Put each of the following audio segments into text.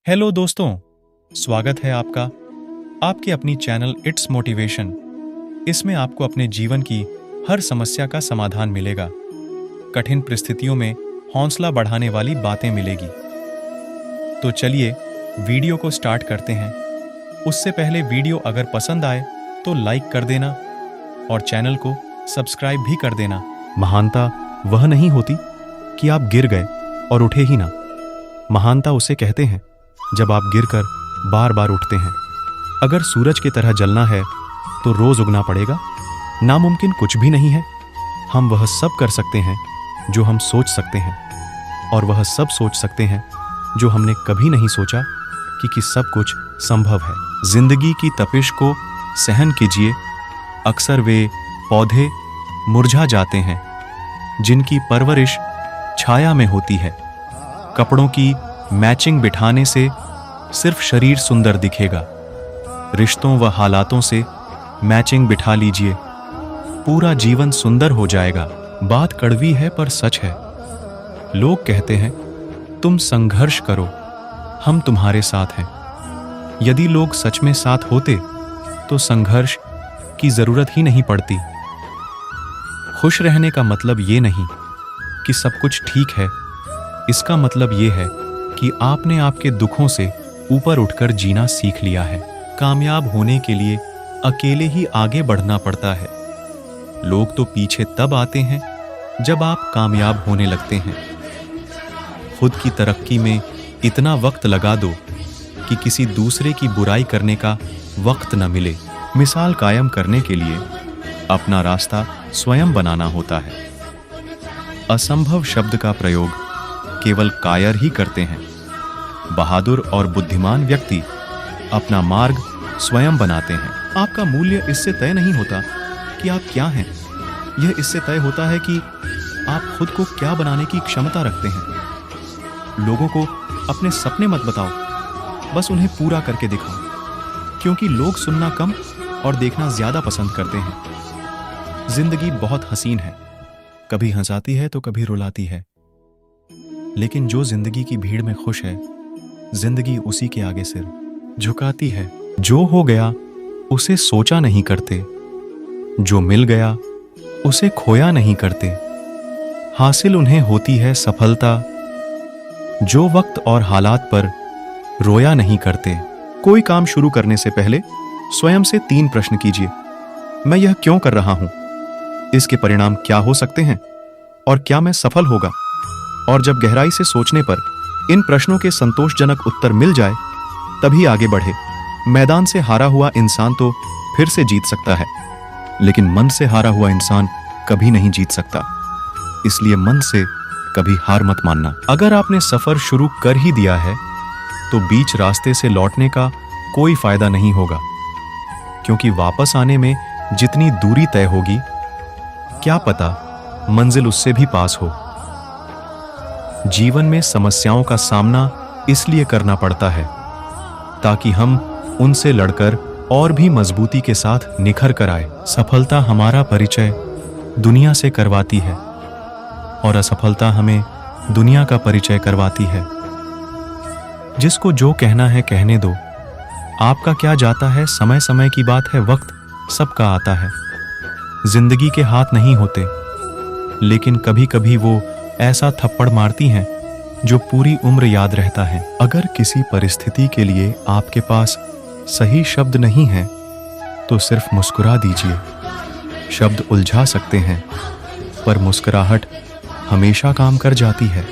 Hello दोस्तों, स्वागत है आपका आपके अपनी चैनल इट्स मोटिवेशन। इसमें आपको अपने जीवन की हर समस्या का समाधान मिलेगा। कठिन परिस्थितियों में हौसला बढ़ाने वाली बातें मिलेगी। तो चलिए वीडियो को स्टार्ट करते हैं। उससे पहले वीडियो अगर पसंद आए तो लाइक कर देना और चैनल को सब्सक्राइब भी कर देना। महानता वह नहीं होती कि आप गिर गए और उठे ही ना। महानता उसे कहते हैं जब आप गिरकर बार बार उठते हैं। अगर सूरज की तरह जलना है तो रोज उगना पड़ेगा। नामुमकिन कुछ भी नहीं है। हम वह सब कर सकते हैं जो हम सोच सकते हैं, और वह सब सोच सकते हैं जो हमने कभी नहीं सोचा कि सब कुछ संभव है। जिंदगी की तपिश को सहन कीजिए। अक्सर वे पौधे मुरझा जाते हैं जिनकी परवरिश छाया में होती है। कपड़ों की मैचिंग बिठाने से सिर्फ शरीर सुंदर दिखेगा। रिश्तों व हालातों से मैचिंग बिठा लीजिए, पूरा जीवन सुंदर हो जाएगा। बात कड़वी है पर सच है। लोग कहते हैं तुम संघर्ष करो, हम तुम्हारे साथ हैं। यदि लोग सच में साथ होते तो संघर्ष की जरूरत ही नहीं पड़ती। खुश रहने का मतलब ये नहीं कि सब कुछ ठीक है। इसका मतलब ये है कि आपने आपके दुखों से ऊपर उठकर जीना सीख लिया है। कामयाब होने के लिए अकेले ही आगे बढ़ना पड़ता है। लोग तो पीछे तब आते हैं जब आप कामयाब होने लगते हैं। खुद की तरक्की में इतना वक्त लगा दो कि किसी दूसरे की बुराई करने का वक्त न मिले। मिसाल कायम करने के लिए अपना रास्ता स्वयं बनाना होता है। असंभव शब्द का प्रयोग केवल कायर ही करते हैं। बहादुर और बुद्धिमान व्यक्ति अपना मार्ग स्वयं बनाते हैं। आपका मूल्य इससे तय नहीं होता कि आप क्या हैं। यह इससे तय होता है कि आप खुद को क्या बनाने की क्षमता रखते हैं। लोगों को अपने सपने मत बताओ, बस उन्हें पूरा करके दिखाओ, क्योंकि लोग सुनना कम और देखना ज्यादा पसंद करते हैं। जिंदगी बहुत हसीन है, कभी हंसाती है तो कभी रुलाती है, लेकिन जो जिंदगी की भीड़ में खुश है, जिंदगी उसी के आगे सिर झुकाती है। जो हो गया उसे सोचा नहीं करते, जो मिल गया उसे खोया नहीं करते। हासिल उन्हें होती है सफलता जो वक्त और हालात पर रोया नहीं करते। कोई काम शुरू करने से पहले स्वयं से 3 प्रश्न कीजिए। मैं यह क्यों कर रहा हूं? इसके परिणाम क्या हो सकते हैं? और क्या मैं सफल होगा? और जब गहराई से सोचने पर इन प्रश्नों के संतोषजनक उत्तर मिल जाए, तभी आगे बढ़े। मैदान से हारा हुआ इंसान तो फिर से जीत सकता है, लेकिन मन से हारा हुआ इंसान कभी नहीं जीत सकता। इसलिए मन से कभी हार मत मानना। अगर आपने सफर शुरू कर ही दिया है तो बीच रास्ते से लौटने का कोई फायदा नहीं होगा, क्योंकि वापस आने में जितनी दूरी तय होगी, क्या पता मंजिल उससे भी पास हो। जीवन में समस्याओं का सामना इसलिए करना पड़ता है ताकि हम उनसे लड़कर और भी मजबूती के साथ निखर कर आए। सफलता हमारा परिचय दुनिया से करवाती है और असफलता हमें दुनिया का परिचय करवाती है। जिसको जो कहना है कहने दो। आपका क्या जाता है, समय समय की बात है, वक्त सबका आता है। जिंदगी के हाथ नहीं होते, लेकिन कभी कभी वो ऐसा थप्पड़ मारती हैं जो पूरी उम्र याद रहता है। अगर किसी परिस्थिति के लिए आपके पास सही शब्द नहीं है तो सिर्फ मुस्कुरा दीजिए। शब्द उलझा सकते हैं, पर मुस्कुराहट हमेशा काम कर जाती है।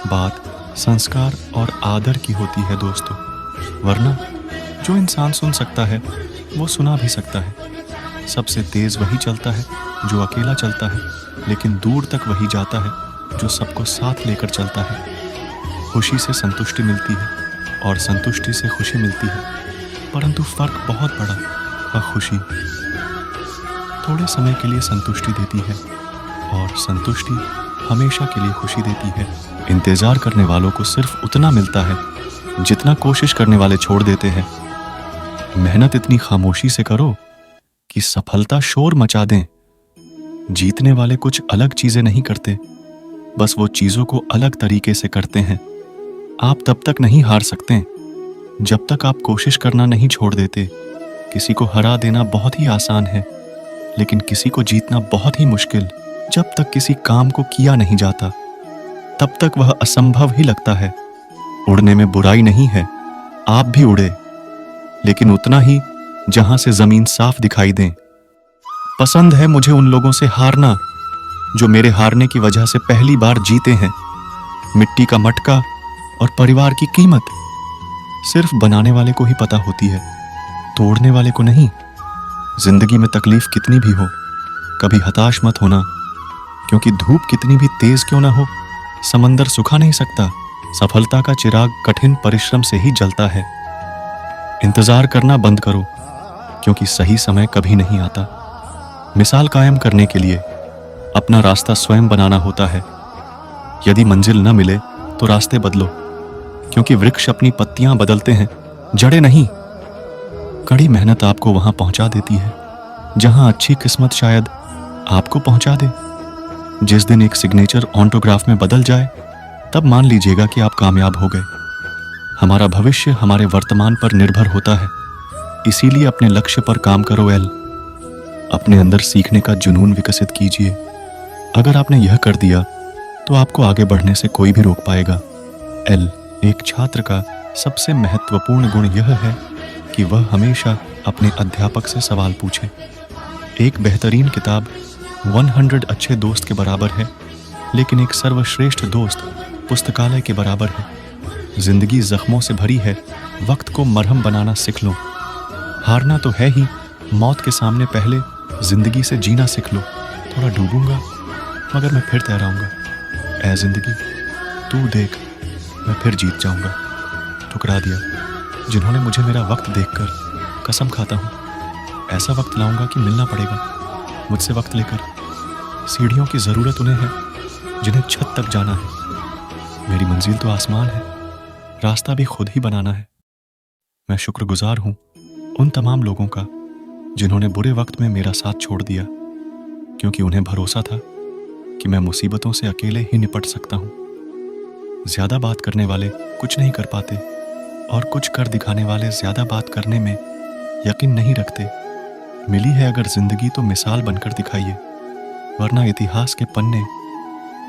बात संस्कार और आदर की होती है दोस्तों, वरना जो इंसान सुन सकता है वो सुना भी सकता है। सबसे तेज वही चलता है जो अकेला चलता है, लेकिन दूर तक वही जाता है जो सबको साथ लेकर चलता है। खुशी से संतुष्टि मिलती है और संतुष्टि से खुशी मिलती है, परंतु फर्क बहुत बड़ा। वह खुशी थोड़े समय के लिए संतुष्टि देती है और संतुष्टि हमेशा के लिए खुशी देती है। इंतजार करने वालों को सिर्फ उतना मिलता है जितना कोशिश करने वाले छोड़ देते हैं। मेहनत इतनी खामोशी से करो कि सफलता शोर मचा दें। जीतने वाले कुछ अलग चीजें नहीं करते, बस वो चीजों को अलग तरीके से करते हैं। आप तब तक नहीं हार सकते जब तक आप कोशिश करना नहीं छोड़ देते, किसी को हरा देना बहुत ही आसान है, लेकिन किसी को जीतना बहुत ही मुश्किल। जब तक किसी काम को किया नहीं जाता, तब तक वह असंभव ही लगता है। उड़ने में बुराई नहीं है, आप भी उड़े, लेकिन उतना ही जहां से जमीन साफ दिखाई दें। पसंद है मुझे उन लोगों से हारना जो मेरे हारने की वजह से पहली बार जीते हैं। मिट्टी का मटका और परिवार की कीमत सिर्फ बनाने वाले को ही पता होती है, तोड़ने वाले को नहीं। जिंदगी में तकलीफ कितनी भी हो, कभी हताश मत होना, क्योंकि धूप कितनी भी तेज क्यों ना हो, समंदर सुखा नहीं सकता। सफलता का चिराग कठिन परिश्रम से ही जलता है। इंतजार करना बंद करो, क्योंकि सही समय कभी नहीं आता। मिसाल कायम करने के लिए अपना रास्ता स्वयं बनाना होता है। यदि मंजिल न मिले तो रास्ते बदलो, क्योंकि वृक्ष अपनी पत्तियां बदलते हैं, जड़ें नहीं। कड़ी मेहनत आपको वहां पहुंचा देती है जहां अच्छी किस्मत शायद आपको पहुंचा दे। जिस दिन एक सिग्नेचर ऑटोग्राफ में बदल जाए, तब मान लीजिएगा कि आप कामयाब हो गए। हमारा भविष्य हमारे वर्तमान पर निर्भर होता है, इसीलिए अपने लक्ष्य पर काम करो। एल, अपने अंदर सीखने का जुनून विकसित कीजिए। अगर आपने यह कर दिया तो आपको आगे बढ़ने से कोई भी रोक पाएगा। एल, एक छात्र का सबसे महत्वपूर्ण गुण यह है कि वह हमेशा अपने अध्यापक से सवाल पूछे। एक बेहतरीन किताब 100 अच्छे दोस्त के बराबर है, लेकिन एक सर्वश्रेष्ठ दोस्त पुस्तकालय के बराबर है। जिंदगी जख्मों से भरी है, वक्त को मरहम बनाना सीख लो। हारना तो है ही, मौत के सामने पहले जिंदगी से जीना सीख लो। थोड़ा डूबूंगा मगर मैं फिर तैराऊंगा। ऐ जिंदगी तू देख, मैं फिर जीत जाऊंगा। ठुकरा दिया जिन्होंने मुझे मेरा वक्त देखकर। कसम खाता हूं ऐसा वक्त लाऊंगा कि मिलना पड़ेगा मुझसे वक्त लेकर। सीढ़ियों की जरूरत उन्हें है जिन्हें छत तक जाना है। मेरी मंजिल तो आसमान है, रास्ता भी खुद ही बनाना है। मैं शुक्रगुजार हूं उन तमाम लोगों का जिन्होंने बुरे वक्त में मेरा साथ छोड़ दिया, क्योंकि उन्हें भरोसा था कि मैं मुसीबतों से अकेले ही निपट सकता हूं। ज्यादा बात करने वाले कुछ नहीं कर पाते, और कुछ कर दिखाने वाले ज्यादा बात करने में यकीन नहीं रखते। मिली है अगर जिंदगी तो मिसाल बनकर दिखाइए, वरना इतिहास के पन्ने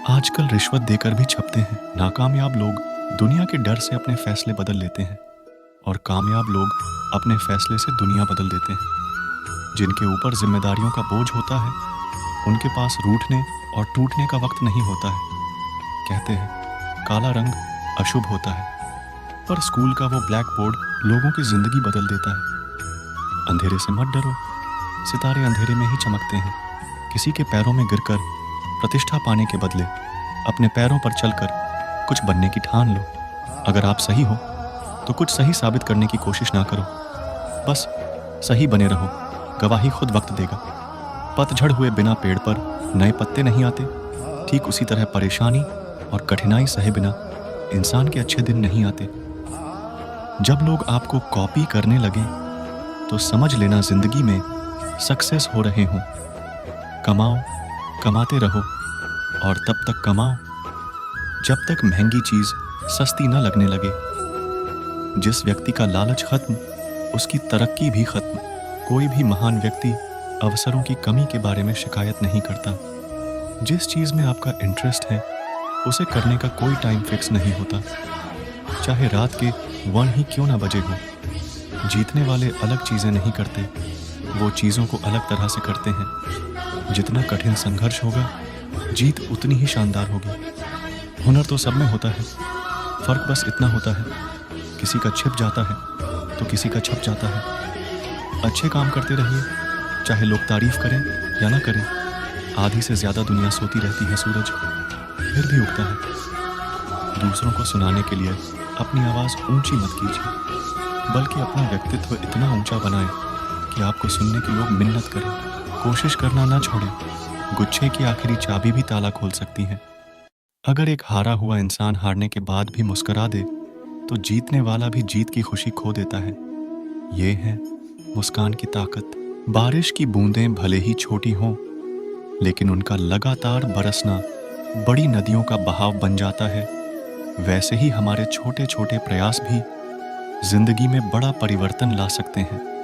आजकल रिश्वत देकर भी छपते हैं। नाकामयाब लोग दुनिया के डर से अपने फैसले बदल लेते हैं, और कामयाब लोग अपने फैसले से दुनिया बदल देते हैं। जिनके ऊपर जिम्मेदारियों का बोझ होता है, उनके पास रूठने और टूटने का वक्त नहीं होता है। कहते हैं काला रंग अशुभ होता है, पर स्कूल का वो ब्लैक बोर्ड लोगों की जिंदगी बदल देता है। अंधेरे से मत डरो, सितारे अंधेरे में ही चमकते हैं। किसी के पैरों में गिरकर प्रतिष्ठा पाने के बदले अपने पैरों पर चलकर कुछ बनने की ठान लो। अगर आप सही हो तो कुछ सही साबित करने की कोशिश ना करो, बस सही बने रहो। गवाही खुद वक्त देगा। पतझड़ हुए बिना पेड़ पर नए पत्ते नहीं आते। ठीक उसी तरह परेशानी और कठिनाई सहे बिना इंसान के अच्छे दिन नहीं आते। जब लोग आपको कॉपी करने लगे तो समझ लेना जिंदगी में सक्सेस हो रहे हों। कमाओ, कमाते रहो, और तब तक कमाओ जब तक महंगी चीज सस्ती न लगने लगे। जिस व्यक्ति का लालच खत्म, उसकी तरक्की भी खत्म। कोई भी महान व्यक्ति अवसरों की कमी के बारे में शिकायत नहीं करता। जिस चीज में आपका इंटरेस्ट है, उसे करने का कोई टाइम फिक्स नहीं होता, चाहे रात के 1 ही क्यों ना बजे हो। जीतने वाले अलग चीजें नहीं करते, वो चीजों को अलग तरह से करते हैं। जितना कठिन संघर्ष होगा, जीत उतनी ही शानदार होगी। हुनर तो सब में होता है, फर्क बस इतना होता है, किसी का छिप जाता है तो किसी का छप जाता है। अच्छे काम करते रहिए, चाहे लोग तारीफ करें या ना करें। आधी से ज्यादा दुनिया सोती रहती है, सूरज फिर भी उगता है। दूसरों को सुनाने के लिए अपनी आवाज ऊंची मत कीजिए, बल्कि अपना व्यक्तित्व इतना ऊंचा बनाएं कि आपको सुनने के लोग मिन्नत करें। कोशिश करना ना छोड़ें, गुच्छे की आखिरी चाबी भी ताला खोल सकती है। अगर एक हारा हुआ इंसान हारने के बाद भी मुस्कुरा दे, तो जीतने वाला भी जीत की खुशी खो देता है। ये है मुस्कान की ताकत। बारिश की बूंदें भले ही छोटी हों, लेकिन उनका लगातार बरसना बड़ी नदियों का बहाव बन जाता है। वैसे ही हमारे छोटे छोटे प्रयास भी जिंदगी में बड़ा परिवर्तन ला सकते हैं।